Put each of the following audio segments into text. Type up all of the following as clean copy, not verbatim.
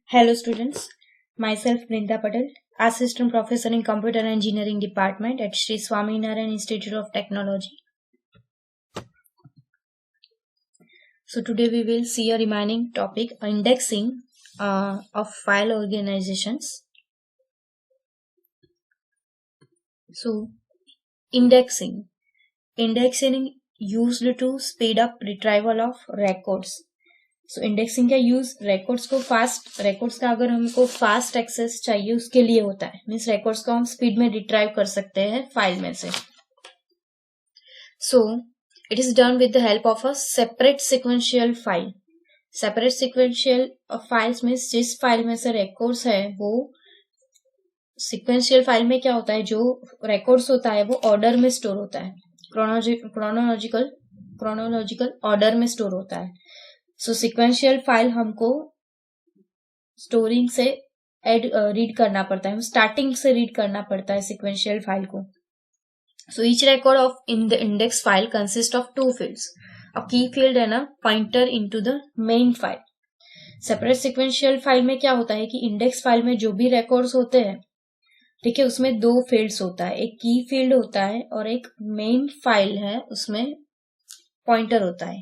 Hello students, myself Brinda Patel, Assistant Professor in Computer Engineering Department at Sri Swaminarayan Institute of Technology. So today we will see a remaining topic, indexing of file organizations. So indexing used to speed up retrieval of records. So indexing का use records का अगर हमको fast access चाहिए उसके लिए होता है. Means records को हम स्पीड में रिट्राइव कर सकते हैं फाइल में से. So it is done with the help of a separate sequential file. Separate sequential files में जिस फाइल में से रिकॉर्ड्स है वो सिक्वेंशियल फाइल में क्या होता है, जो रिकॉर्ड्स होता है वो ऑर्डर में स्टोर होता है, क्रोनोलॉजिकल ऑर्डर में स्टोर होता है. सो सिक्वेंशियल फाइल हमको स्टोरिंग से रीड करना पड़ता है, हम स्टार्टिंग से रीड करना पड़ता है सिक्वेंशियल फाइल को. So each record of in the index file consist of two fields, a key field and a pointer into the main file. Separate sequential file में क्या होता है कि इंडेक्स फाइल में जो भी रिकॉर्ड्स होते हैं, ठीक है, उसमें दो फील्ड्स होता है, एक की फील्ड होता है और एक मेन फाइल है उसमें पॉइंटर होता है.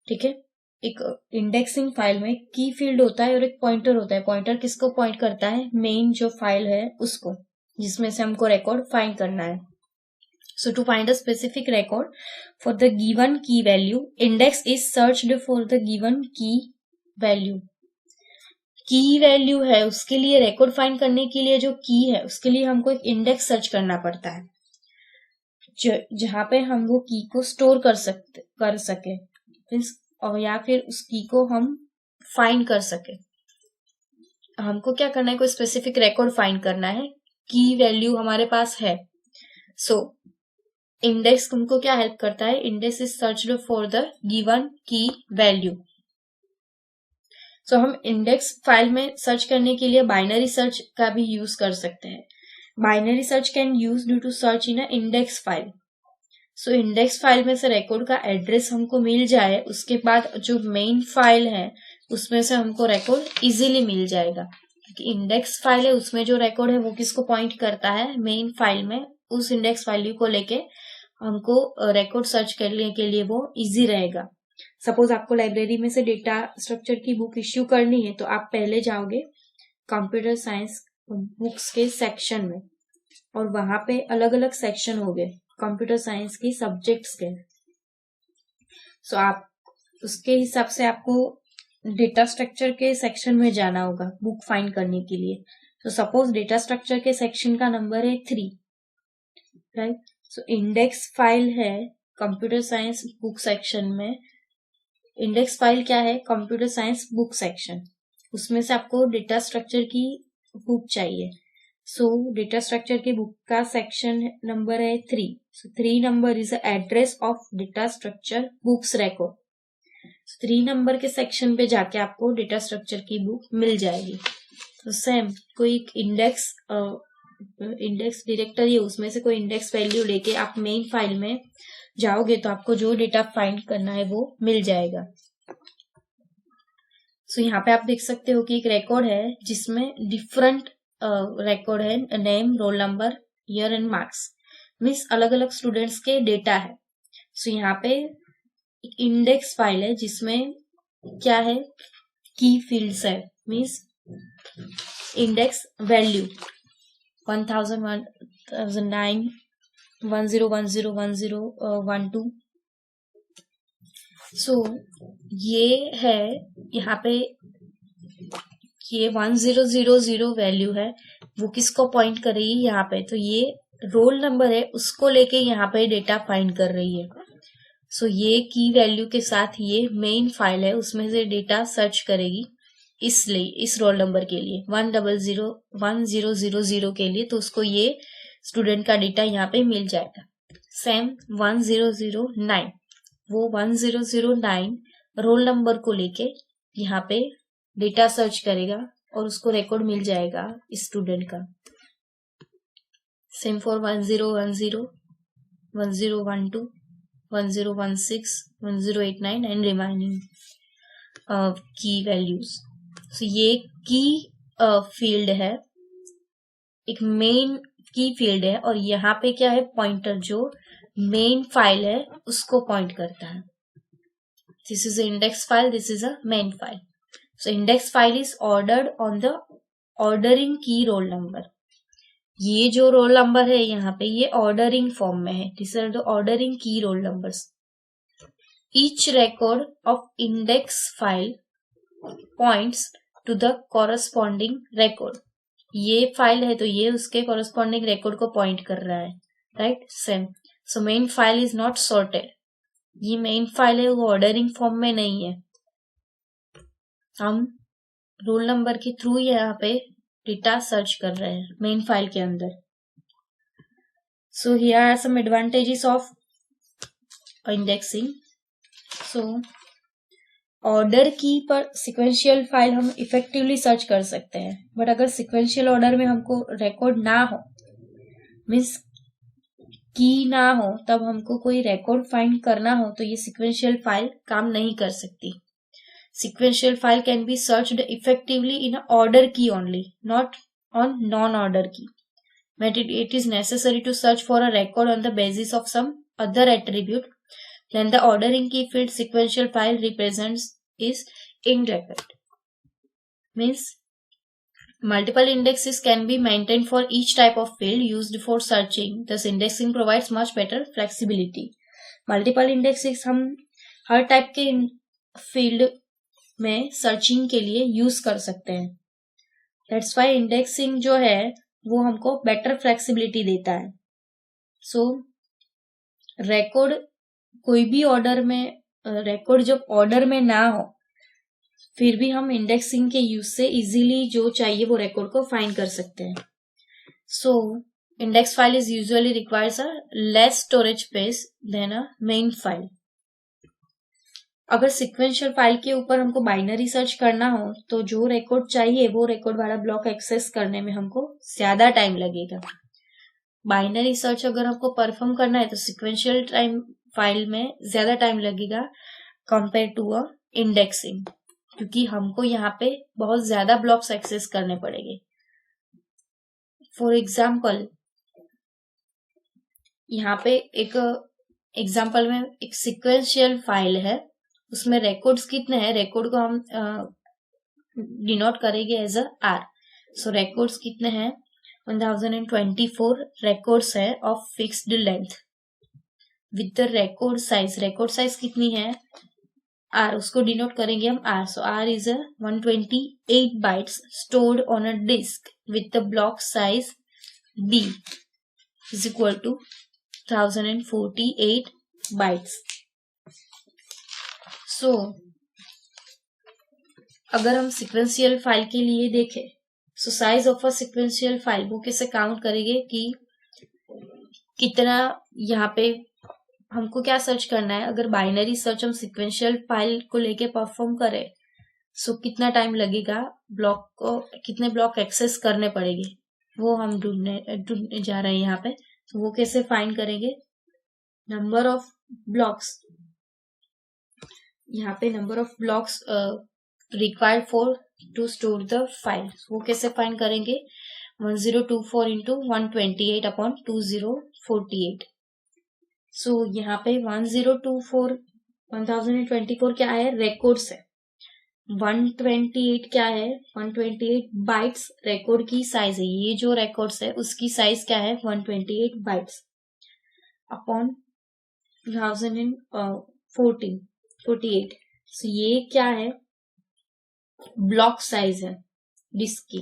ठीक है, एक इंडेक्सिंग फाइल में की फील्ड होता है और एक पॉइंटर होता है. पॉइंटर किसको पॉइंट करता है, मेन जो फाइल है उसको, जिसमें से हमको रिकॉर्ड फाइंड करना है. So to find a specific record for the given key value, index is searched for the given key value. Key value है उसके लिए, रिकॉर्ड फाइंड करने के लिए जो की है उसके लिए हमको एक इंडेक्स सर्च करना पड़ता है, जहां पे हम वो की को स्टोर कर सके और या फिर उस की को हम फाइंड कर सके. हमको क्या करना है, कोई स्पेसिफिक रिकॉर्ड फाइंड करना है, की वैल्यू हमारे पास है. सो इंडेक्स हमको क्या हेल्प करता है, index is searched for the given key value. सो हम इंडेक्स फाइल में सर्च करने के लिए बाइनरी सर्च का भी यूज कर सकते हैं. Binary search can use due to search in a index file. So index file में से रिकॉर्ड का एड्रेस हमको मिल जाए, उसके बाद जो मेन फाइल है उसमें से हमको रिकॉर्ड इजीली मिल जाएगा, क्योंकि इंडेक्स फाइल है उसमें जो रिकॉर्ड है वो किसको पॉइंट करता है, मेन फाइल में. उस इंडेक्स वैल्यू को लेके हमको रिकॉर्ड सर्च करने के लिए वो इजी रहेगा. सपोज आपको लाइब्रेरी में से डेटा स्ट्रक्चर की बुक इश्यू करनी है तो आप पहले जाओगे कंप्यूटर साइंस बुक्स के सेक्शन में और वहां पे अलग अलग सेक्शन हो गए कंप्यूटर साइंस की सब्जेक्ट्स के. सो आप उसके हिसाब से आपको डेटा स्ट्रक्चर के सेक्शन में जाना होगा बुक फाइंड करने के लिए. सो सपोज डेटा स्ट्रक्चर के सेक्शन का नंबर है 3, राइट. सो इंडेक्स फाइल है कंप्यूटर साइंस बुक सेक्शन में. इंडेक्स फाइल क्या है, कंप्यूटर साइंस बुक सेक्शन, उसमें से आपको डेटा स्ट्रक्चर की बुक चाहिए. सो डेटा स्ट्रक्चर के बुक का सेक्शन नंबर है 3. सो 3 number is address of data structure books record. 3 number के सेक्शन पे जाके आपको डेटा स्ट्रक्चर की बुक मिल जाएगी. तो सेम कोई इंडेक्स डायरेक्टरी है, उसमें से कोई इंडेक्स वैल्यू लेके आप मेन फाइल में जाओगे तो आपको जो डेटा फाइंड करना है वो मिल जाएगा. सो यहाँ पे आप देख सकते हो कि एक रिकॉर्ड है जिसमें डिफरेंट रिकॉर्ड है, name, roll number, year and marks, means अलग अलग स्टूडेंट्स के डेटा है. सो यहाँ पे एक इंडेक्स फाइल है जिसमें क्या है, की फील्ड्स है, मीन्स इंडेक्स वैल्यू 1001, 1009, 10101012. सो ये है यहाँ पे, ये 1000 वैल्यू है, वो किसको पॉइंट कर रही है यहाँ पे, तो ये रोल नंबर है उसको लेके यहाँ पे डेटा फाइंड कर रही है. सो ये की वैल्यू के साथ ये मेन फाइल है उसमें से डेटा सर्च करेगी, इसलिए इस रोल नंबर के लिए 1000 के लिए, तो उसको ये स्टूडेंट का डेटा यहाँ पे मिल जाएगा. सेम 1009, वो 1009 रोल नंबर को लेके यहाँ पे डेटा सर्च करेगा और उसको रिकॉर्ड मिल जाएगा इस स्टूडेंट का. सेम फॉर 1010, 1012, 1016, 1089 एंड रिमाइनिंग की वैल्यूज. So ये की फील्ड है, एक मेन की फील्ड है, और यहाँ पे क्या है, पॉइंटर जो मेन फाइल है उसको पॉइंट करता है. This is a index file, this is a main file. So index file is ordered on the ordering key roll number. ये जो रोल नंबर है यहाँ पे ये ऑर्डरिंग फॉर्म में है. This are the ordering key roll numbers. Each record of index file points to the corresponding record. ये file है तो ये उसके कॉरस्पॉन्डिंग रिकॉर्ड को पॉइंट कर रहा है, right. Same. So main file is not sorted. ये मेन फाइल है वो ऑर्डरिंग फॉर्म में नहीं है. हम रोल नंबर के थ्रू यहाँ पे डेटा सर्च कर रहे हैं मेन फाइल के अंदर. So here are some advantages of indexing. So order key पर सिक्वेंशियल फाइल हम इफेक्टिवली सर्च कर सकते हैं, बट अगर सिक्वेंशियल ऑर्डर में हमको रिकॉर्ड ना हो, मीन्स की ना हो, तब हमको कोई रिकॉर्ड फाइंड करना हो तो ये सिक्वेंशियल फाइल काम नहीं कर सकती. Sequential file can be searched effectively in an order key only, not on non-order key. But it is necessary to search for a record on the basis of some other attribute. Then the ordering key field sequential file represents is inadequate. Means multiple indexes can be maintained for each type of field used for searching. Thus indexing provides much better flexibility. Multiple indexes हम हर type के field में searching के लिए use कर सकते हैं. That's why indexing जो है वो हमको बेटर फ्लेक्सिबिलिटी देता है. सो रिकॉर्ड कोई भी ऑर्डर में, रिकॉर्ड जब ऑर्डर में ना हो फिर भी हम इंडेक्सिंग के यूज से इजीली जो चाहिए वो रिकॉर्ड को फाइंड कर सकते हैं. So index file is usually requires a less storage space than a main file. अगर सिक्वेंशियल फाइल के ऊपर हमको बाइनरी सर्च करना हो तो जो रिकॉर्ड चाहिए वो रिकॉर्ड वाला ब्लॉक एक्सेस करने में हमको ज्यादा टाइम लगेगा. बाइनरी सर्च अगर हमको परफॉर्म करना है तो सिक्वेंशियल टाइम फाइल में ज्यादा टाइम लगेगा कंपेयर टू अ इंडेक्सिंग, क्योंकि हमको यहाँ पे बहुत ज्यादा ब्लॉक्स एक्सेस करने पड़ेंगे. फॉर एग्जाम्पल यहाँ पे एक एग्जाम्पल में एक सिक्वेंशियल फाइल है, उसमें रिकॉर्ड्स कितने हैं, रिकॉर्ड को हम डिनोट करेंगे as a R. So records कितने हैं, 1024 रिकॉर्ड्स है of fixed length with the record size. Record size कितनी है, आर, उसको डिनोट करेंगे हम R. So R is 128 bytes stored on a disk with the block size B is equal to 1048 bytes. So अगर हम sequential file के लिए देखें, so size of a sequential file वो कैसे काउंट करेंगे कि कितना यहाँ पे हमको क्या सर्च करना है. अगर बाइनरी सर्च हम सिक्वेंशियल फाइल को लेके परफॉर्म करें सो कितना टाइम लगेगा, ब्लॉक को कितने ब्लॉक एक्सेस करने पड़ेंगे वो हम ढूंढने जा रहे हैं यहाँ पे. तो वो कैसे फाइंड करेंगे, नंबर ऑफ ब्लॉक्स, यहाँ पे number of blocks required for to store the file, वो कैसे फाइंड करेंगे, 1024 इंटू 128 अपॉन 2048. सो यहाँ पे 1024 क्या है, रिकॉर्ड्स है. 128 क्या है, 128 बाइट्स रिकॉर्ड की साइज है. ये जो रिकॉर्ड्स है उसकी साइज क्या है, 128 बाइट्स अपॉन 1048. सो ये क्या है, ब्लॉक साइज है डिस्क की,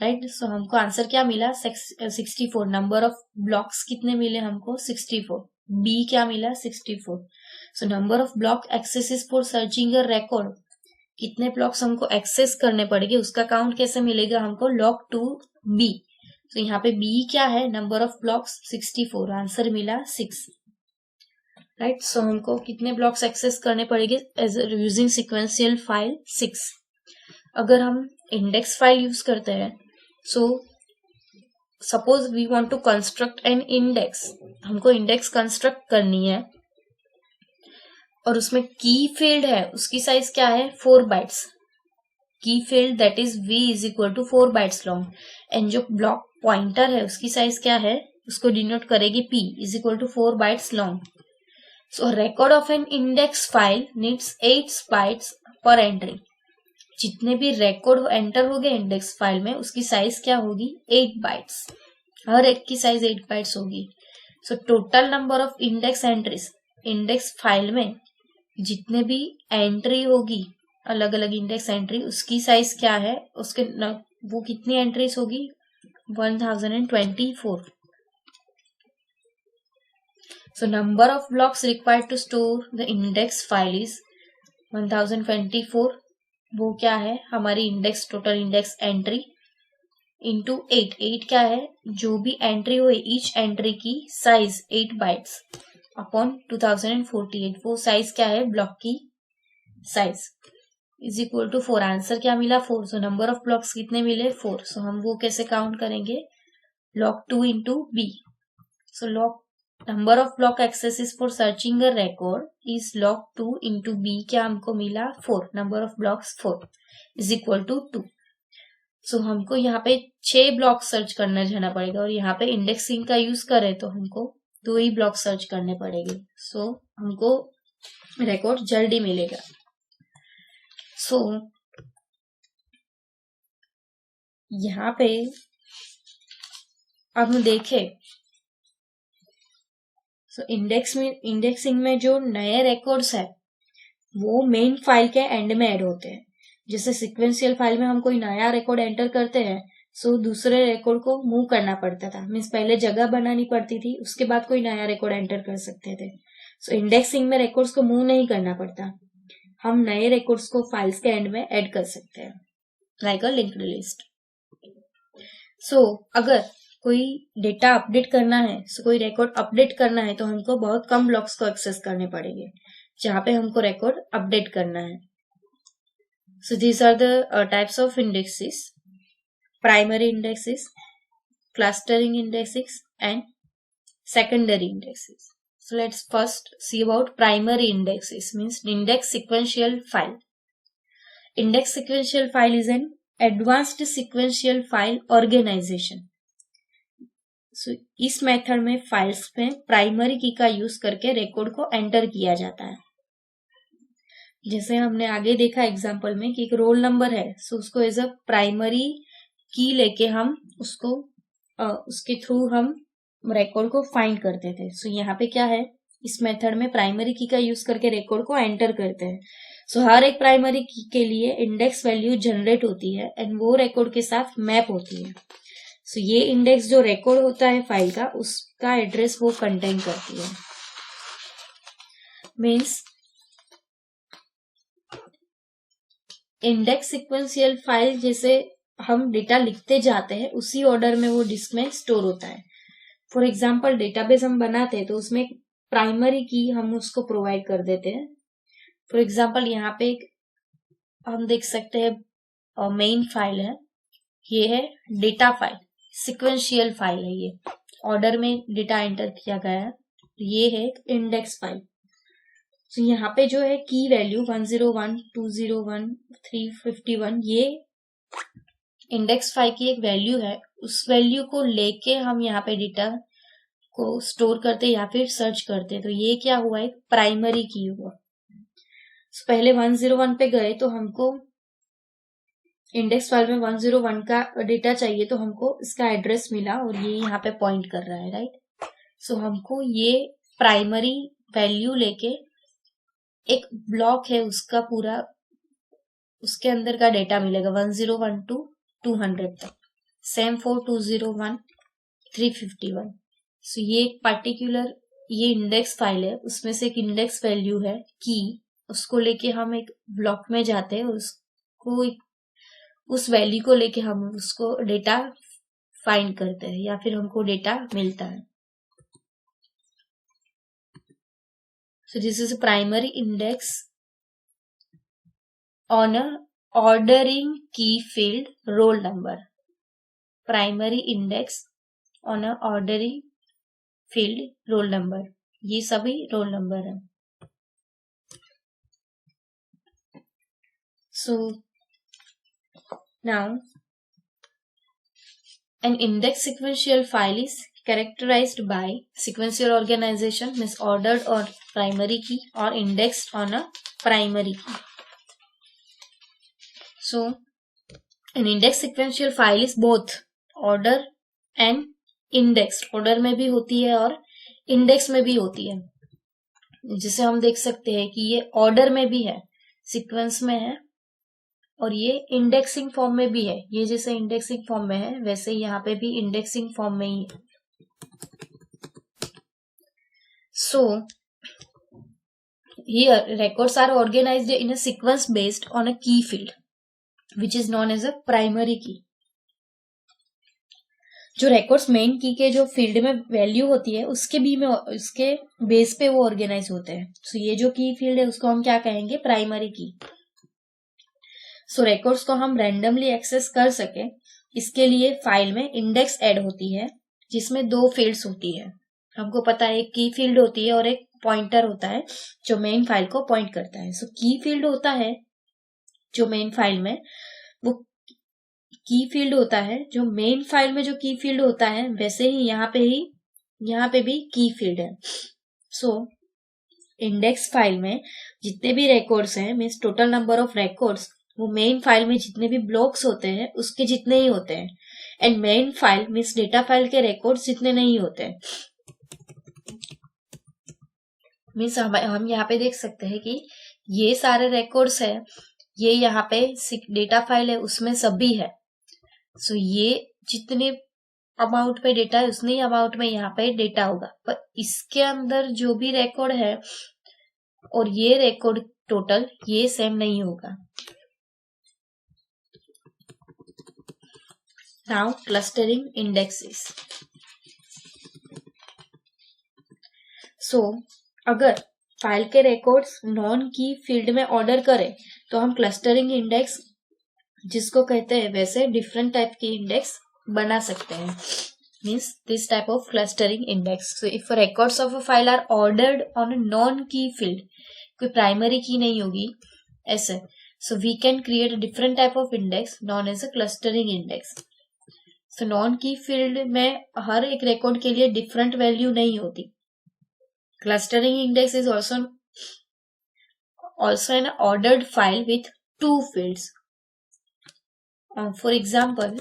राइट. सो हमको आंसर क्या मिला, 64. नंबर ऑफ ब्लॉक्स कितने मिले हमको, 64. बी क्या मिला, 64. सो number of block accesses for searching a record, कितने ब्लॉक्स हमको एक्सेस करने पड़ेंगे उसका काउंट कैसे मिलेगा हमको, log 2 बी. तो यहाँ पे बी क्या है, नंबर ऑफ ब्लॉक्स 64. आंसर मिला 6, राइट. सो हमको कितने ब्लॉक्स एक्सेस करने पड़ेंगे एज यूजिंग सिक्वेंशियल फाइल, 6. अगर हम इंडेक्स फाइल यूज करते हैं, so suppose we want to construct an index, हमको इंडेक्स कंस्ट्रक्ट करनी है और उसमें की फील्ड है, उसकी साइज क्या है, 4 bytes. Key field that is v is equal to 4 bytes long, and जो ब्लॉक पॉइंटर है उसकी साइज क्या है, उसको डिनोट करेगी p is equal to 4 bytes long. So record of an index file needs 8 bytes per entry. जितने भी record enter हो गए इंडेक्स फाइल में उसकी साइज क्या होगी, 8 बाइट्स. हर एक की साइज 8 बाइट्स होगी. So total number of index entries, index file में जितने भी एंट्री होगी, अलग अलग इंडेक्स एंट्री, उसकी साइज क्या है, उसके वो कितनी एंट्रीज होगी, 1024. So number of blocks required to store the index file is 1024. वो क्या है, हमारी index, total index entry into 8. 8 क्या है, जो भी एंट्री हुई ईच एंट्री की साइज 8 बाइट्स अपॉन 2048. वो साइज क्या है, ब्लॉक की size is equal to 4. Answer क्या मिला, 4. सो नंबर ऑफ ब्लॉक्स कितने मिले, 4. सो हम वो कैसे काउंट करेंगे, log 2 into B. So log number of block accesses for searching a record is log 2 into B. क्या हमको मिला, 4. Number of blocks 4 is equal to 2. So हमको यहाँ पे 6 ब्लॉक सर्च करना जाना पड़ेगा, और यहाँ पे इंडेक्सिंग का यूज करें तो हमको 2 ही ब्लॉक सर्च करने पड़ेंगे. सो हमको रिकॉर्ड जल्दी मिलेगा. सो यहाँ पे अब हम देखें, सो इंडेक्सिंग में जो नए रिकॉर्ड्स है वो मेन फाइल के एंड में ऐड होते हैं. जैसे सिक्वेंशियल फाइल में हम कोई नया रिकॉर्ड एंटर करते हैं, सो दूसरे रिकॉर्ड को मूव करना पड़ता था, मीन्स पहले जगह बनानी पड़ती थी, उसके बाद कोई नया रिकॉर्ड एंटर कर सकते थे. सो इंडेक्सिंग में रिकॉर्ड्स को मूव नहीं करना पड़ता, हम नए रिकॉर्ड्स को फाइल्स के एंड में ऐड कर सकते हैं, लाइक अ लिंक्ड लिस्ट. सो अगर कोई डेटा अपडेट करना है, सो कोई रिकॉर्ड अपडेट करना है, तो हमको बहुत कम ब्लॉक्स को एक्सेस करने पड़ेंगे जहां पे हमको रिकॉर्ड अपडेट करना है. So these are the types of indexes: primary indexes, clustering indexes, and secondary indexes. So let's first see about primary indexes, means index sequential file. Index sequential file is an advanced sequential file organization. So इस method में files में primary की का use करके record को enter किया जाता है. जैसे हमने आगे देखा एग्जाम्पल में कि एक रोल नंबर है, सो उसको एज अ प्राइमरी की लेके हम उसको उसके थ्रू हम रिकॉर्ड को फाइंड करते थे. सो यहाँ पे क्या है, इस मेथड में प्राइमरी की का यूज करके रिकॉर्ड को एंटर करते हैं. सो हर एक प्राइमरी की के लिए इंडेक्स वैल्यू जनरेट होती है एंड वो रिकॉर्ड के साथ मैप होती है. सो ये इंडेक्स जो रिकॉर्ड होता है फाइल का, उसका एड्रेस वो कंटेन करती है. मीन्स इंडेक्स सिक्वेंशियल फाइल जैसे हम डेटा लिखते जाते हैं उसी ऑर्डर में वो डिस्क में स्टोर होता है. फॉर एग्जाम्पल डेटाबेस हम बनाते हैं तो उसमें प्राइमरी की हम उसको प्रोवाइड कर देते हैं. फॉर एग्जाम्पल यहाँ पे हम देख सकते हैं मेन फाइल है, ये है डेटा फाइल, सिक्वेंशियल फाइल है, ये ऑर्डर में डेटा एंटर किया गया है. ये है इंडेक्स फाइल. तो यहाँ पे जो है की वैल्यू 101, 201, 351, ये इंडेक्स फाइल की एक वैल्यू है. उस वैल्यू को लेके हम यहाँ पे डेटा को स्टोर करते या फिर सर्च करते. तो ये क्या हुआ, एक प्राइमरी की हुआ. तो पहले 101 पे गए तो हमको इंडेक्स फाइल में 101 का डेटा चाहिए, तो हमको इसका एड्रेस मिला और ये यहाँ पे पॉइंट कर रहा है, राइट. सो हमको ये प्राइमरी वैल्यू लेके एक ब्लॉक है उसका पूरा, उसके अंदर का डेटा मिलेगा 101 to 200 तक. Same for 201, 351. सो ये एक पर्टिकुलर ये इंडेक्स फाइल है, उसमें से एक इंडेक्स वैल्यू है की, उसको लेके हम एक ब्लॉक में जाते हैं, उसको उस वैल्यू को लेके हम उसको डेटा फाइंड करते हैं या फिर हमको डेटा मिलता है. So this is a primary index on a ordering key field roll number. Primary index on a ordering field roll number. ये सभी रोल नंबर है. So Now, an index sequential file is characterized by sequential organization, means ordered on primary key or indexed on a primary key. So, an index sequential file is both order and indexed. order में भी होती है और index में भी होती है. जिसे हम देख सकते हैं कि ये ऑर्डर में भी है, सीक्वेंस में है, और ये इंडेक्सिंग फॉर्म में भी है. ये जैसे इंडेक्सिंग फॉर्म में है वैसे यहाँ पे भी इंडेक्सिंग फॉर्म में ही है. So here records are organized in a sequence based on a key field which is known as a primary key. जो रिकॉर्ड्स मेन की के जो फील्ड में वैल्यू होती है उसके बेस पे वो ऑर्गेनाइज होते हैं. सो ये जो की फील्ड है उसको हम क्या कहेंगे? प्राइमरी की. सो रिकॉर्ड्स को हम रैंडमली एक्सेस कर सके इसके लिए फाइल में इंडेक्स ऐड होती है जिसमें 2 फील्ड्स होती है. हमको पता है एक की फील्ड होती है और एक पॉइंटर होता है जो मेन फाइल को पॉइंट करता है. सो की फील्ड होता है जो मेन फाइल में, वो की फील्ड होता है जो मेन फाइल में जो की फील्ड होता है वैसे ही यहाँ पे भी की फील्ड है. सो इंडेक्स फाइल में जितने भी रिकॉर्ड्स हैं, means total number of records, वो मेन फाइल में जितने भी ब्लॉक्स होते हैं उसके जितने ही होते हैं. And main file means data file के रिकॉर्ड्स जितने नहीं होते हैं. मीन्स हम यहाँ पे देख सकते हैं कि ये सारे रिकॉर्ड्स है, ये यहाँ पे डेटा फाइल है उसमें सभी है. सो ये जितने अमाउंट पे डेटा है उतने ही अमाउंट में यहाँ पे डेटा होगा. पर इसके अंदर जो भी रिकॉर्ड है और ये रिकॉर्ड टोटल ये सेम नहीं होगा. Now clustering indexes. सो अगर फाइल के रिकॉर्ड्स नॉन की फील्ड में ऑर्डर करें तो हम क्लस्टरिंग इंडेक्स जिसको कहते हैं वैसे डिफरेंट टाइप की इंडेक्स बना सकते हैं. Means this type of clustering index. So if records of a file are ordered on a non key field, कोई प्राइमरी की नहीं होगी ऐसे, so we can create a different type of index non as a clustering index. So non key field में हर एक record के लिए different value नहीं होती. Clustering index is also an ordered file with 2 fields. For example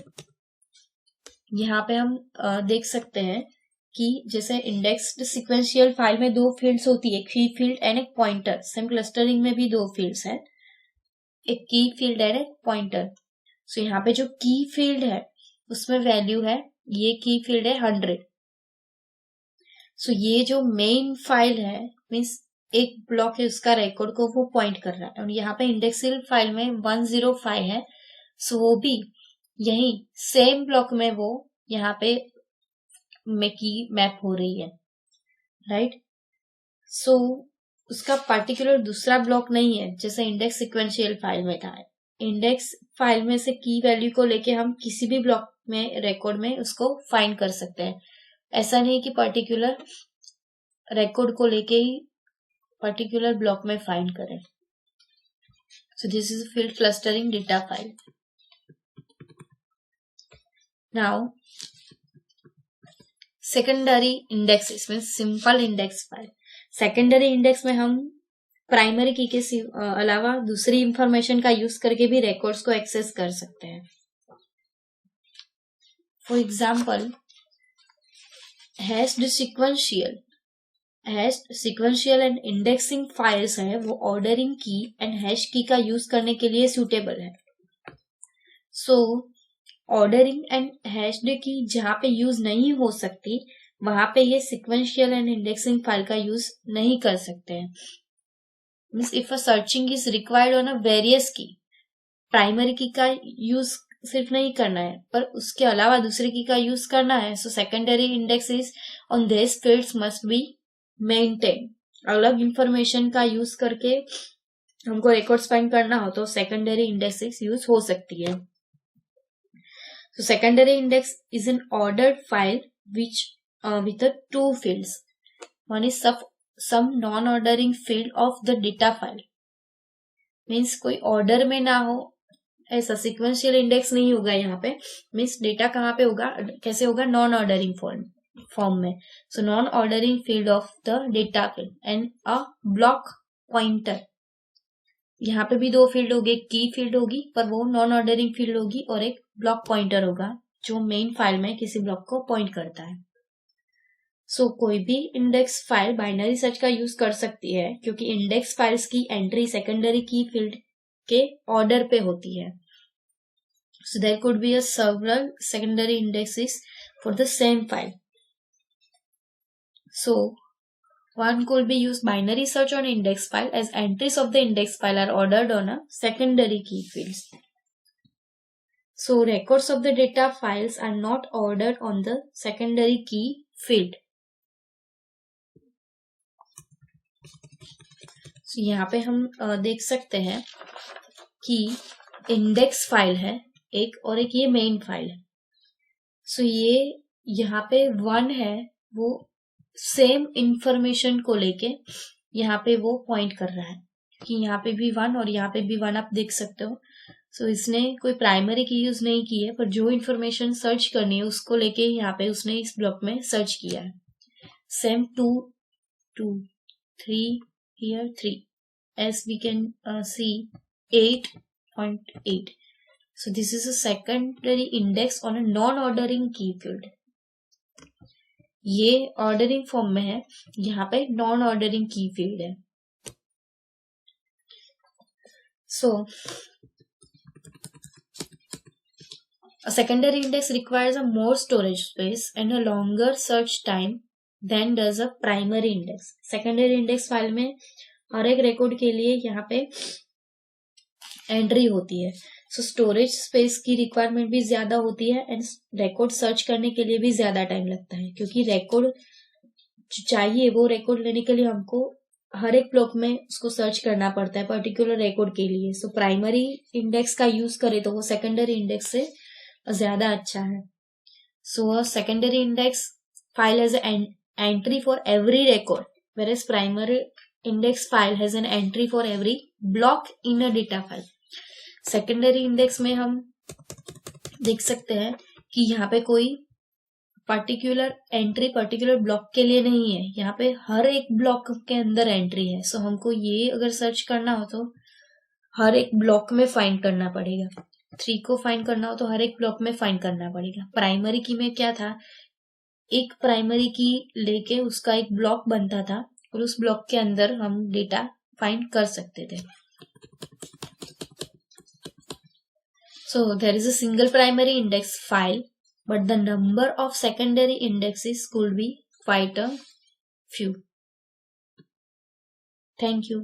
यहाँ पे हम देख सकते हैं कि जैसे इंडेक्स्ड सिक्वेंशियल फाइल में 2 फील्ड्स होती है, एक की फील्ड एंड एक पॉइंटर. सेम क्लस्टरिंग में भी 2 फील्ड्स है, एक की फील्ड एंड एक पॉइंटर. सो यहाँ पे जो की फील्ड है उसमें वैल्यू है, ये की फील्ड है 100. सो ये जो मेन फाइल है मीन्स एक ब्लॉक है उसका रिकॉर्ड को वो पॉइंट कर रहा है. और यहाँ पे इंडेक्सिंग फाइल में 105 है. सो वो भी यही सेम ब्लॉक में वो यहाँ पे की मैप हो रही है, राइट. सो उसका पर्टिकुलर दूसरा ब्लॉक नहीं है जैसे इंडेक्स सिक्वेंशियल फाइल में था. इंडेक्स फाइल में से की वैल्यू को लेके हम किसी भी ब्लॉक में रिकॉर्ड में उसको फाइंड कर सकते हैं. ऐसा नहीं कि पर्टिकुलर रिकॉर्ड को लेके ही पर्टिकुलर ब्लॉक में फाइंड करें. So this is field clustering data file. Now secondary indexes means simple index file. Secondary index में हम प्राइमरी की के अलावा दूसरी इंफॉर्मेशन का यूज करके भी रिकॉर्ड्स को एक्सेस कर सकते हैं. For example hatched sequential and indexing files है वो ऑर्डरिंग की एंड हैश की का यूज करने के लिए सूटेबल है. सो ऑर्डरिंग एंड हैश्ड की जहां पे यूज नहीं हो सकती वहां पे ये सिक्वेंशियल एंड इंडेक्सिंग फाइल का यूज नहीं कर सकते हैं. Means if a searching is required on a various की, प्राइमरी की का यूज सिर्फ नहीं करना है पर उसके अलावा दूसरी की का यूज करना है. So secondary index is on this fields must be maintain. अलग इंफॉर्मेशन का यूज करके हमको रिकॉर्ड्स फाइंड करना हो तो सेकेंडरी इंडेक्स यूज हो सकती है. So secondary index is an ordered file which with the 2 fields. One is some non-ordering field of the data file. Means कोई order में ना हो ऐसा सिक्वेंशियल इंडेक्स नहीं होगा यहाँ पे। मीन्स डेटा कहाँ पे होगा, कैसे होगा, नॉन ऑर्डरिंग फॉर्म में। So non ordering field of the data field and a block pointer. यहाँ पे भी दो फील्ड होगी, एक की फील्ड होगी पर वो नॉन ऑर्डरिंग फील्ड होगी, और एक ब्लॉक पॉइंटर होगा जो मेन फाइल में किसी ब्लॉक को पॉइंट करता है। सो कोई भी इंडेक्स फाइल बाइनरी सर्च का यूज कर सकती है, क्योंकि इंडेक्स फाइल्स की एंट्री सेकेंडरी की फील्ड के ऑर्डर पे होती है। So there could be a several secondary indexes for the same file. So one could be used binary search on index file, as entries of the index file are ordered on a secondary key fields. So records of the data files are not ordered on the secondary key field. So यहाँ पे हम देख सकते हैं कि index file है एक, और एक ये मेन फाइल है। सो ये यहाँ पे 1 है, वो सेम इंफॉर्मेशन को लेके यहाँ पे वो पॉइंट कर रहा है कि यहाँ पे भी 1 और यहाँ पे भी 1 आप देख सकते हो। सो इसने कोई प्राइमरी की यूज नहीं की है, पर जो इंफॉर्मेशन सर्च करनी है उसको लेके यहाँ पे उसने इस ब्लॉक में सर्च किया है। Same 2 2 3 here 3 as we can see 8.8. So this is a secondary index on a non-ordering key field. ये ऑर्डरिंग फॉर्म में है, यहाँ पे नॉन ऑर्डरिंग की फील्ड है। सो a secondary index requires a more storage space and a longer search time than does a primary index. secondary index file में हर एक रिकॉर्ड के लिए यहाँ पे एंट्री होती है, सो स्टोरेज स्पेस की रिक्वायरमेंट भी ज्यादा होती है, एंड रिकॉर्ड सर्च करने के लिए भी ज्यादा टाइम लगता है, क्योंकि रिकॉर्ड जो चाहिए वो रिकॉर्ड लेने के लिए हमको हर एक ब्लॉक में उसको सर्च करना पड़ता है पर्टिकुलर रिकॉर्ड के लिए। सो प्राइमरी इंडेक्स का यूज करे तो वो सेकेंडरी इंडेक्स से ज्यादा अच्छा है। So secondary index file has an entry for every record, whereas primary index file has an entry for every block in a data file. Secondary index में हम देख सकते हैं कि यहाँ पे कोई पर्टिकुलर एंट्री पर्टिकुलर ब्लॉक के लिए नहीं है, यहाँ पे हर एक ब्लॉक के अंदर एंट्री है। सो हमको ये अगर सर्च करना हो तो हर एक ब्लॉक में फाइंड करना पड़ेगा। 3 को फाइंड करना हो तो हर एक ब्लॉक में फाइंड करना पड़ेगा। प्राइमरी की में क्या था, एक प्राइमरी की लेके उसका एक ब्लॉक बनता था और उस ब्लॉक के अंदर हम डेटा फाइंड कर सकते थे। So there is a single primary index file, but the number of secondary indexes could be quite a few. Thank you.